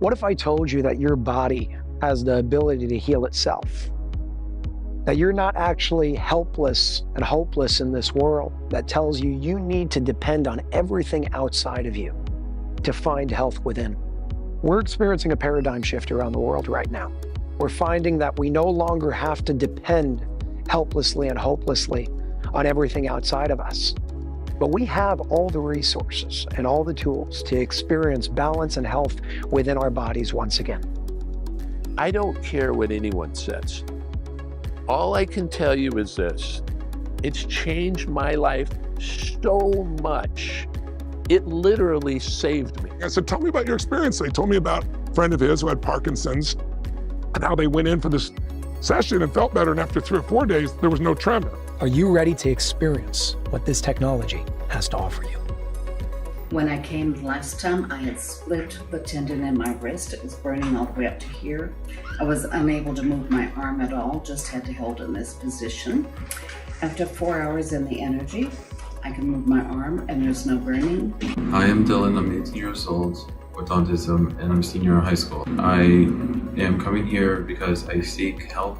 What if I told you that your body has the ability to heal itself? That you're not actually helpless and hopeless in this world that tells you you need to depend on everything outside of you to find health within. We're experiencing a paradigm shift around the world right now. We're finding that we no longer have to depend helplessly and hopelessly on everything outside of us. But we have all the resources and all the tools to experience balance and health within our bodies once again. I don't care what anyone says. All I can tell you is this: it's changed my life so much. It literally saved me. I said, tell me about your experience. They told me about a friend of his who had Parkinson's and how they went in for this session and felt better. And after 3 or 4 days, there was no tremor. Are you ready to experience what this technology has to offer you? When I came last time, I had split the tendon in my wrist. It was burning all the way up to here. I was unable to move my arm at all, just had to hold in this position. After 4 hours in the energy, I can move my arm and there's no burning. I am Dylan, I'm 18 years old with autism and I'm a senior in high school. I am coming here because I seek help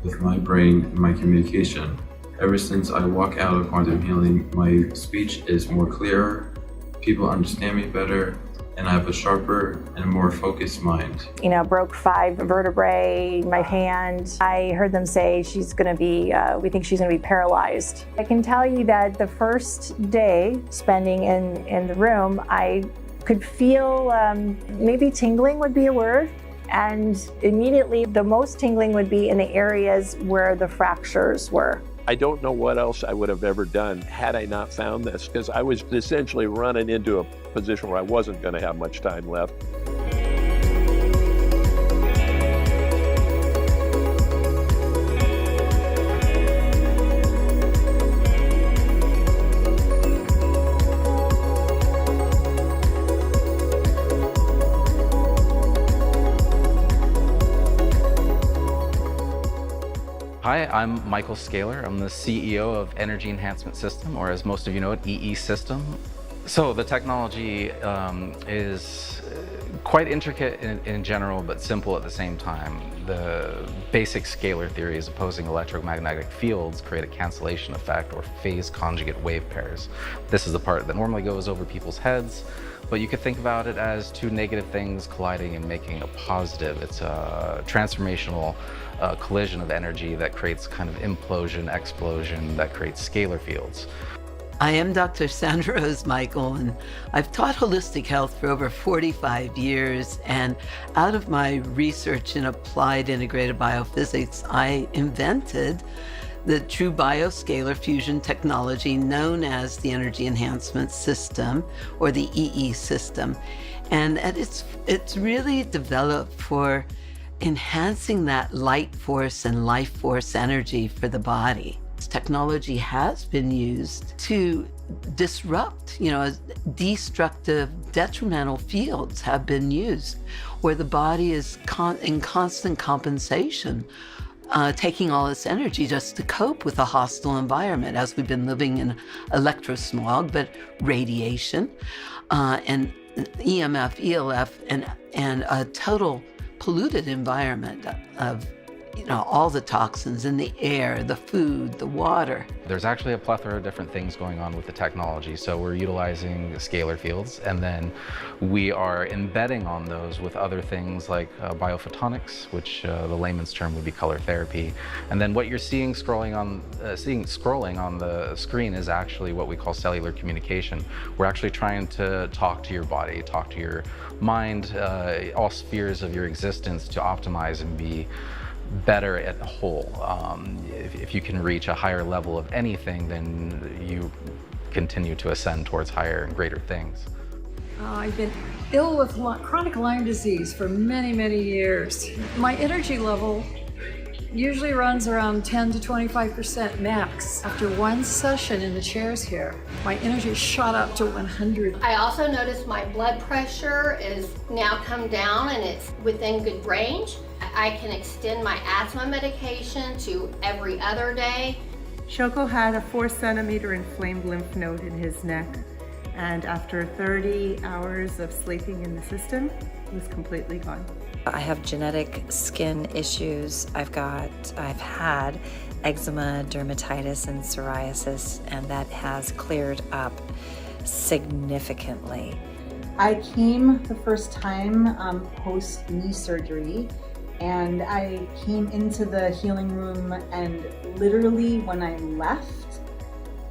with my brain and my communication. Ever since I walk out of quantum healing, my speech is more clear, people understand me better, and I have a sharper and more focused mind. You know, broke 5 vertebrae in my hand. I heard them say she's gonna be, we think she's gonna be paralyzed. I can tell you that the first day spending in the room, I could feel, maybe tingling would be a word. And immediately the most tingling would be in the areas where the fractures were. I don't know what else I would have ever done had I not found this, because I was essentially running into a position where I wasn't going to have much time left. Hi, I'm Michael Scalar. I'm the CEO of Energy Enhancement System, or as most of you know it, EES-System. So the technology is quite intricate in general, but simple at the same time. The basic scalar theory is opposing electromagnetic fields create a cancellation effect or phase conjugate wave pairs. This is the part that normally goes over people's heads, but you could think about it as 2 negative things colliding and making a positive. It's a transformational collision of energy that creates kind of implosion, explosion, that creates scalar fields. I am Dr. Sandra Rose Michael, and I've taught holistic health for over 45 years. And out of my research in applied integrated biophysics, I invented the true bioscalar fusion technology known as the Energy Enhancement System, or the EES-System. And it's really developed for enhancing that light force and life force energy for the body. This technology has been used to disrupt, destructive, detrimental fields have been used where the body is in constant compensation, taking all its energy just to cope with a hostile environment, as we've been living in electrosmog, but radiation, and EMF, ELF, and a total polluted environment of all the toxins in the air, the food, the water. There's actually a plethora of different things going on with the technology. So we're utilizing scalar fields, and then we are embedding on those with other things like biophotonics, which the layman's term would be color therapy. And then what you're seeing scrolling on the screen is actually what we call cellular communication. We're actually trying to talk to your body, talk to your mind, all spheres of your existence to optimize and be better at whole. If you can reach a higher level of anything, then you continue to ascend towards higher and greater things. I've been ill with chronic Lyme disease for many, many years. My energy level usually runs around 10 to 25% max. After one session in the chairs here, my energy shot up to 100. I also noticed my blood pressure is now come down and it's within good range. I can extend my asthma medication to every other day. Shoko had a 4-centimeter inflamed lymph node in his neck, and after 30 hours of sleeping in the system, It was completely gone. I have genetic skin issues. I've had eczema, dermatitis, and psoriasis, and that has cleared up significantly. I came the first time post knee surgery, and I came into the healing room, and literally when I left,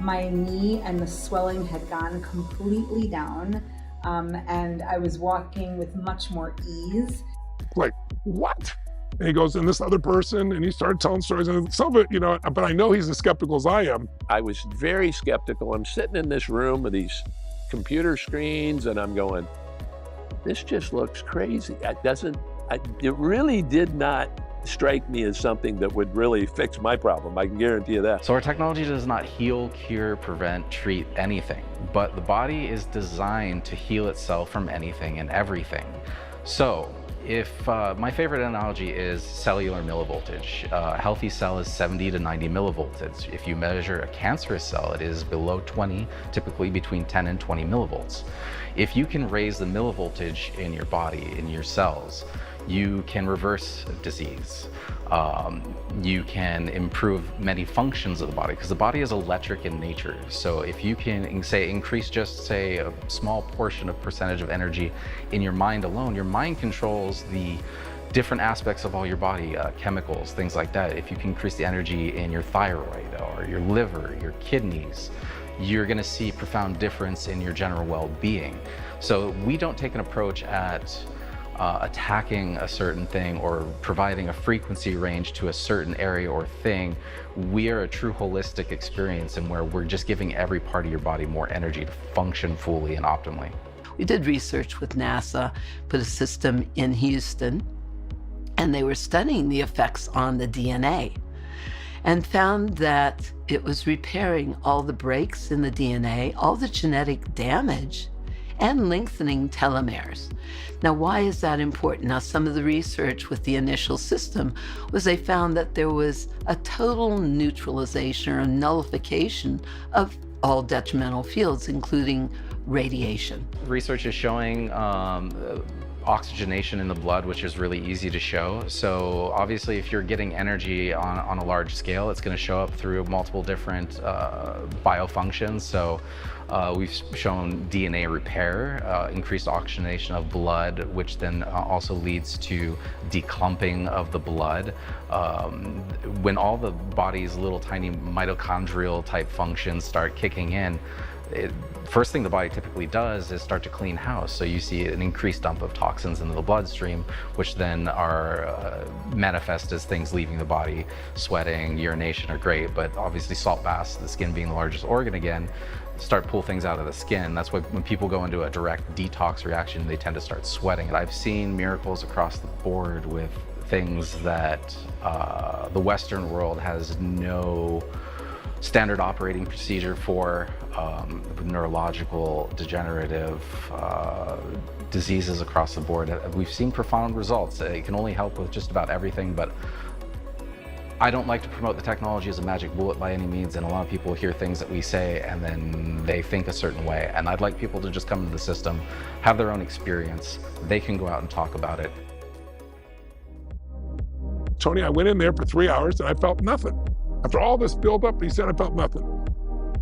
my knee and the swelling had gone completely down, and I was walking with much more ease. Like, what? And he goes, and this other person, and he started telling stories, and some of it, you know, but I know he's as skeptical as I am. I was very skeptical. I'm sitting in this room with these computer screens, and I'm going, this just looks crazy. It really did not strike me as something that would really fix my problem. I can guarantee you that. So our technology does not heal, cure, prevent, treat anything, but the body is designed to heal itself from anything and everything. So if my favorite analogy is cellular millivoltage. A healthy cell is 70 to 90 millivolts. If you measure a cancerous cell, it is below 20, typically between 10 and 20 millivolts. If you can raise the millivoltage in your body, in your cells, you can reverse disease. You can improve many functions of the body, because the body is electric in nature. So if you can say increase just say a small portion of percentage of energy in your mind alone, your mind controls the different aspects of all your body, chemicals, things like that. If you can increase the energy in your thyroid or your liver, your kidneys, you're going to see profound difference in your general well-being. So we don't take an approach at attacking a certain thing or providing a frequency range to a certain area or thing. We are a true holistic experience, and where we're just giving every part of your body more energy to function fully and optimally. We did research with NASA, put a system in Houston, and they were studying the effects on the DNA and found that it was repairing all the breaks in the DNA, all the genetic damage, and lengthening telomeres. Now, why is that important? Now, some of the research with the initial system was they found that there was a total neutralization or nullification of all detrimental fields, including radiation. Research is showing oxygenation in the blood, which is really easy to show. So obviously, if you're getting energy on a large scale, it's going to show up through multiple different biofunctions. So we've shown DNA repair, increased oxygenation of blood, which then also leads to declumping of the blood. When all the body's little tiny mitochondrial type functions start kicking in, first thing the body typically does is start to clean house. So you see an increased dump of toxins into the bloodstream, which then are manifest as things leaving the body. Sweating, urination are great, but obviously salt baths, the skin being the largest organ again, start pull things out of the skin. That's why when people go into a direct detox reaction, they tend to start sweating. And I've seen miracles across the board with things that the Western world has no standard operating procedure for, neurological, degenerative diseases across the board. We've seen profound results. It can only help with just about everything, but I don't like to promote the technology as a magic bullet by any means, and a lot of people hear things that we say and then they think a certain way. And I'd like people to just come into the system, have their own experience. They can go out and talk about it. Tony, I went in there for 3 hours and I felt nothing. After all this buildup, he said I felt nothing.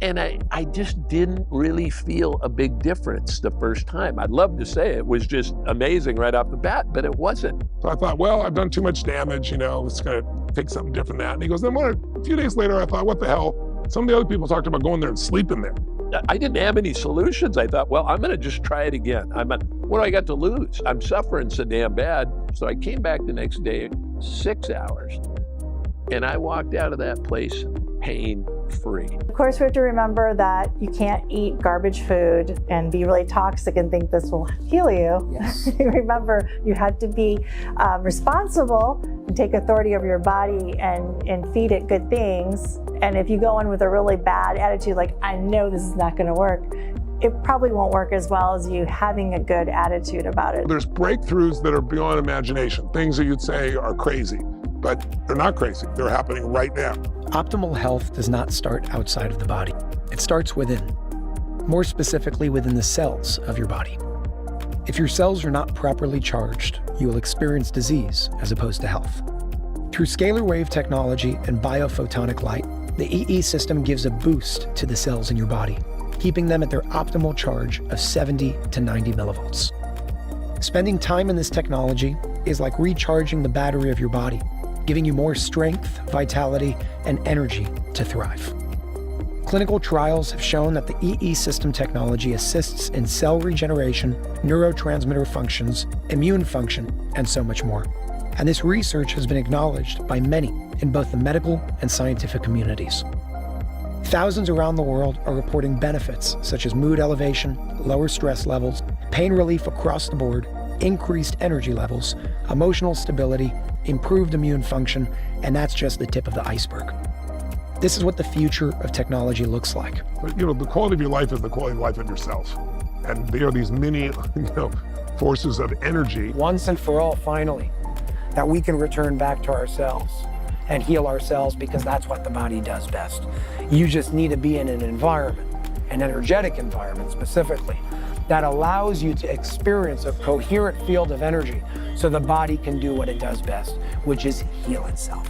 And I just didn't really feel a big difference the first time. I'd love to say it was just amazing right off the bat, but it wasn't. So I thought, well, I've done too much damage, you know, it's gonna take something different than that. And he goes, then a few days later, I thought, what the hell? Some of the other people talked about going there and sleeping there. I didn't have any solutions. I thought, well, I'm gonna just try it again. What do I got to lose? I'm suffering so damn bad. So I came back the next day, 6 hours, and I walked out of that place pain-free. Of course, we have to remember that you can't eat garbage food and be really toxic and think this will heal you. Yes. Remember, you have to be responsible and take authority over your body and feed it good things. And if you go in with a really bad attitude, like, I know this is not going to work, it probably won't work as well as you having a good attitude about it. There's breakthroughs that are beyond imagination, things that you'd say are crazy, but they're not crazy. They're happening right now. Optimal health does not start outside of the body. It starts within, more specifically within the cells of your body. If your cells are not properly charged, you will experience disease as opposed to health. Through scalar wave technology and biophotonic light, the EES-System gives a boost to the cells in your body, keeping them at their optimal charge of 70 to 90 millivolts. Spending time in this technology is like recharging the battery of your body, giving you more strength, vitality, and energy to thrive. Clinical trials have shown that the EES-System technology assists in cell regeneration, neurotransmitter functions, immune function, and so much more. And this research has been acknowledged by many in both the medical and scientific communities. Thousands around the world are reporting benefits such as mood elevation, lower stress levels, pain relief across the board, increased energy levels, emotional stability, improved immune function, and that's just the tip of the iceberg. This is what the future of technology looks like. But, the quality of your life is the quality of life of yourself. And there are these many, forces of energy. Once and for all, finally, that we can return back to ourselves and heal ourselves, because that's what the body does best. You just need to be in an environment, an energetic environment specifically, that allows you to experience a coherent field of energy so the body can do what it does best, which is heal itself.